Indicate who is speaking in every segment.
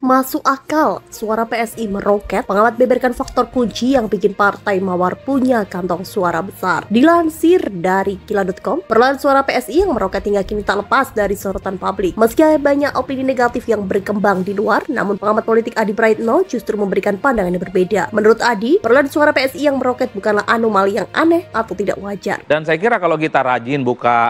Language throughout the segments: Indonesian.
Speaker 1: Masuk akal, suara PSI meroket, pengamat beberkan faktor kunci yang bikin partai Mawar punya kantong suara besar. Dilansir dari Kila.com, perlahan suara PSI yang meroket hingga kini tak lepas dari sorotan publik. Meski banyak opini negatif yang berkembang di luar, namun pengamat politik Adi Praitno justru memberikan pandangan yang berbeda. Menurut Adi, perlahan suara PSI yang meroket bukanlah anomali yang aneh atau tidak wajar.
Speaker 2: Dan saya kira kalau kita rajin buka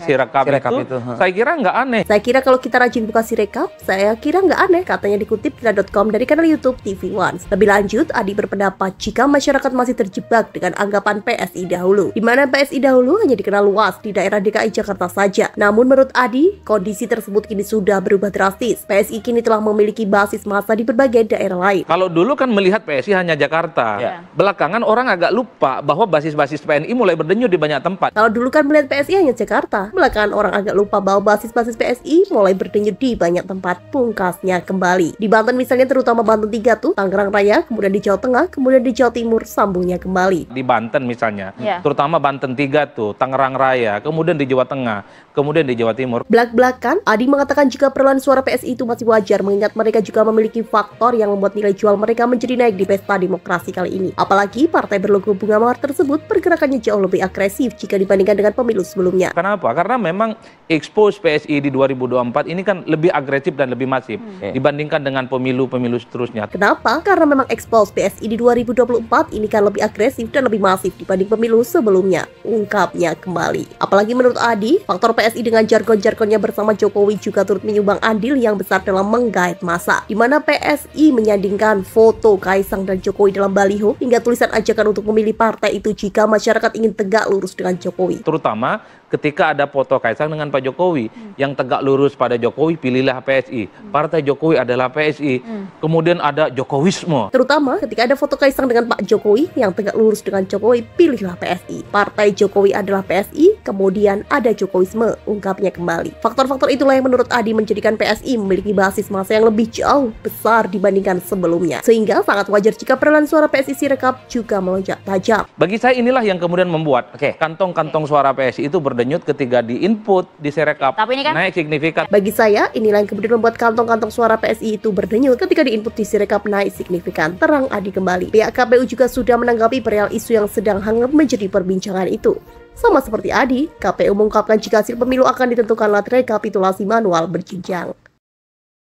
Speaker 2: sirekap itu, saya kira nggak aneh.
Speaker 1: Saya kira kalau kita rajin buka sirekap, saya kira nggak aneh, katanya dikutip Kila.com dari kanal YouTube TV One. Lebih lanjut, Adi berpendapat jika masyarakat masih terjebak dengan anggapan PSI dahulu, di mana PSI dahulu hanya dikenal luas di daerah DKI Jakarta saja. Namun menurut Adi, kondisi tersebut kini sudah berubah drastis. PSI kini telah memiliki basis massa di berbagai daerah lain.
Speaker 2: Kalau dulu kan melihat PSI hanya Jakarta, belakangan orang agak lupa bahwa basis-basis PNI mulai berdenyut di banyak tempat.
Speaker 1: Kalau dulu kan melihat PSI hanya Jakarta, belakangan orang agak lupa bahwa basis-basis PSI mulai berdenyut di banyak tempat. Pungkasnya kembali di Banten misalnya, terutama Banten 3 tuh, Tangerang Raya, kemudian di Jawa Tengah, kemudian di Jawa Timur, sambungnya kembali.
Speaker 2: Di Banten misalnya, terutama Banten 3 tuh, Tangerang Raya, kemudian di Jawa Tengah, kemudian di Jawa Timur.
Speaker 1: Belak-belakan, Adi mengatakan jika perlahan suara PSI itu masih wajar, mengingat mereka juga memiliki faktor yang membuat nilai jual mereka menjadi naik di pesta demokrasi kali ini. Apalagi partai berlogo bunga mawar tersebut pergerakannya jauh lebih agresif jika dibandingkan dengan pemilu sebelumnya.
Speaker 2: Kenapa? Karena memang expose PSI di 2024 ini kan lebih agresif dan lebih masif dibandingkan dengan pemilu-pemilu seterusnya.
Speaker 1: Kenapa? Karena memang expose PSI di 2024 ini kan lebih agresif dan lebih masif dibanding pemilu sebelumnya. Ungkapnya kembali. Apalagi menurut Adi, faktor PSI dengan jargon-jargonnya bersama Jokowi juga turut menyumbang andil yang besar dalam menggait massa, di mana PSI menyandingkan foto Kaisang dan Jokowi dalam baliho hingga tulisan ajakan untuk memilih partai itu jika masyarakat ingin tegak lurus dengan Jokowi.
Speaker 2: Terutama ketika ada foto Kaisang dengan Pak Jokowi, yang tegak lurus pada Jokowi, pilihlah PSI. Partai Jokowi adalah PSI. Kemudian ada Jokowisme.
Speaker 1: Terutama ketika ada foto Kaisang dengan Pak Jokowi, yang tegak lurus dengan Jokowi, pilihlah PSI. Partai Jokowi adalah PSI, kemudian ada Jokowisme, ungkapnya kembali. Faktor-faktor itulah yang menurut Adi menjadikan PSI memiliki basis massa yang lebih jauh besar dibandingkan sebelumnya. Sehingga sangat wajar jika perolehan suara PSI Sirekap juga melonjak tajam.
Speaker 2: Bagi saya inilah yang kemudian membuat kantong-kantong suara PSI itu berdenyut ketika di-input di Sirekap naik signifikan.
Speaker 1: Bagi saya, inilah yang kemudian membuat kantong-kantong suara PSI itu berdenyut ketika di-input di Sirekap naik signifikan, terang Adi kembali. Pihak KPU juga sudah menanggapi perihal isu yang sedang hangat menjadi perbincangan itu. Sama seperti Adi, KPU mengungkapkan jika hasil pemilu akan ditentukan lewat rekapitulasi manual berjenjang.